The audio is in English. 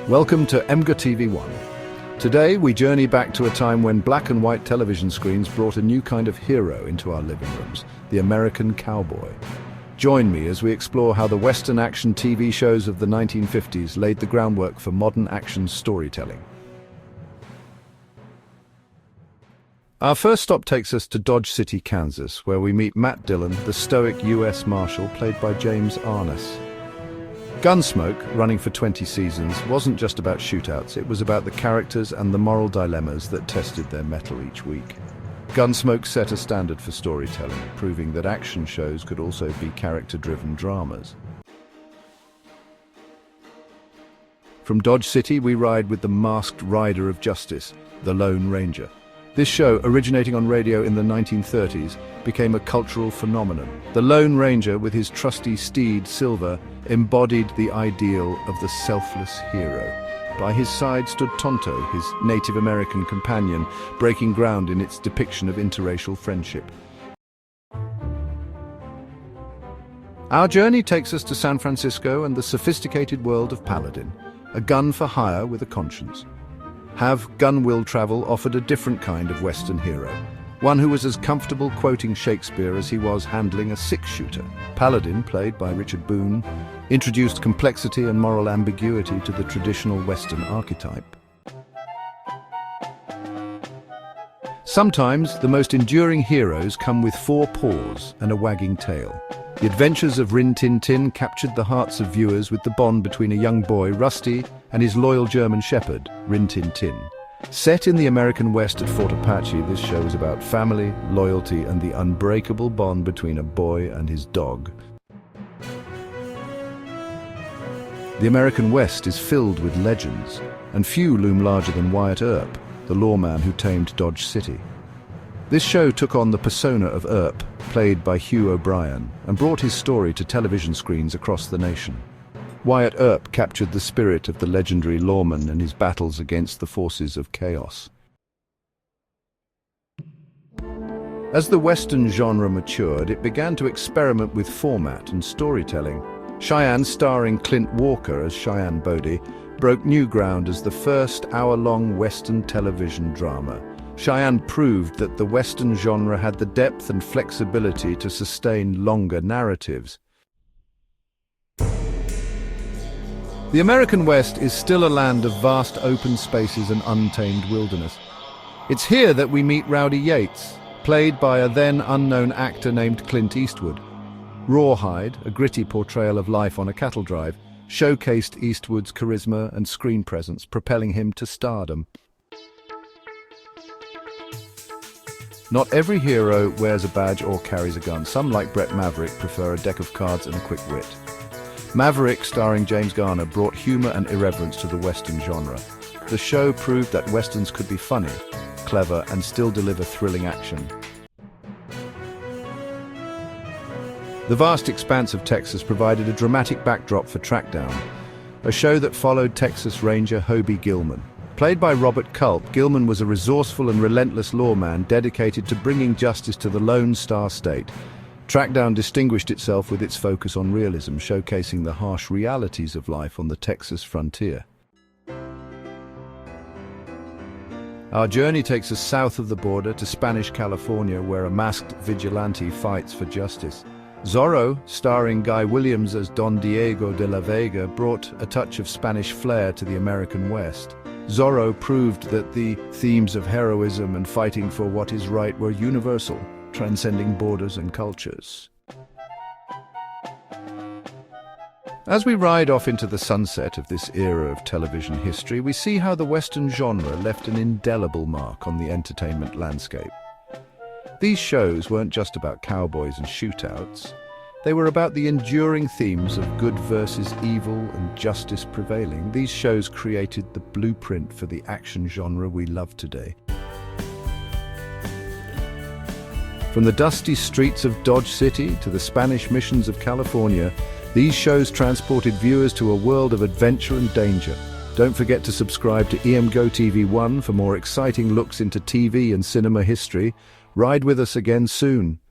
Welcome to EMGA TV1. Today we journey back to a time when black and white television screens brought a new kind of hero into our living rooms, the American cowboy. Join me as we explore how the Western action TV shows of the 1950s laid the groundwork for modern action storytelling. Our first stop takes us to Dodge City, Kansas, where we meet Matt Dillon, the stoic U.S. Marshal played by James Arness. Gunsmoke, running for 20 seasons, wasn't just about shootouts, it was about the characters and the moral dilemmas that tested their mettle each week. Gunsmoke set a standard for storytelling, proving that action shows could also be character-driven dramas. From Dodge City, we ride with the masked rider of justice, the Lone Ranger. This show, originating on radio in the 1930s, became a cultural phenomenon. The Lone Ranger, with his trusty steed, Silver, embodied the ideal of the selfless hero. By his side stood Tonto, his Native American companion, breaking ground in its depiction of interracial friendship. Our journey takes us to San Francisco and the sophisticated world of Paladin, a gun for hire with a conscience. Have Gun Will Travel offered a different kind of Western hero, one who was as comfortable quoting Shakespeare as he was handling a six-shooter. Paladin, played by Richard Boone, introduced complexity and moral ambiguity to the traditional Western archetype. Sometimes, the most enduring heroes come with four paws and a wagging tail. The adventures of Rin Tin Tin captured the hearts of viewers with the bond between a young boy, Rusty, and his loyal German shepherd, Rin Tin Tin. Set in the American West at Fort Apache, this show is about family, loyalty, and the unbreakable bond between a boy and his dog. The American West is filled with legends, and few loom larger than Wyatt Earp, the lawman who tamed Dodge City. This show took on the persona of Earp, played by Hugh O'Brian, and brought his story to television screens across the nation. Wyatt Earp captured the spirit of the legendary lawman and his battles against the forces of chaos. As the Western genre matured, it began to experiment with format and storytelling. Cheyenne, starring Clint Walker as Cheyenne Bodie, broke new ground as the first hour-long Western television drama. Cheyenne proved that the Western genre had the depth and flexibility to sustain longer narratives. The American West is still a land of vast open spaces and untamed wilderness. It's here that we meet Rowdy Yates, played by a then unknown actor named Clint Eastwood. Rawhide, a gritty portrayal of life on a cattle drive, showcased Eastwood's charisma and screen presence, propelling him to stardom. Not every hero wears a badge or carries a gun. Some, like Bret Maverick, prefer a deck of cards and a quick wit. Maverick, starring James Garner, brought humor and irreverence to the Western genre. The show proved that Westerns could be funny, clever, and still deliver thrilling action. The vast expanse of Texas provided a dramatic backdrop for Trackdown, a show that followed Texas Ranger Hobie Gilman. Played by Robert Culp, Gilman was a resourceful and relentless lawman dedicated to bringing justice to the Lone Star State. Trackdown distinguished itself with its focus on realism, showcasing the harsh realities of life on the Texas frontier. Our journey takes us south of the border to Spanish California, where a masked vigilante fights for justice. Zorro, starring Guy Williams as Don Diego de la Vega, brought a touch of Spanish flair to the American West. Zorro proved that the themes of heroism and fighting for what is right were universal, transcending borders and cultures. As we ride off into the sunset of this era of television history, we see how the Western genre left an indelible mark on the entertainment landscape. These shows weren't just about cowboys and shootouts. They were about the enduring themes of good versus evil and justice prevailing. These shows created the blueprint for the action genre we love today. From the dusty streets of Dodge City to the Spanish missions of California, these shows transported viewers to a world of adventure and danger. Don't forget to subscribe to EMGO TV1 for more exciting looks into TV and cinema history. Ride with us again soon.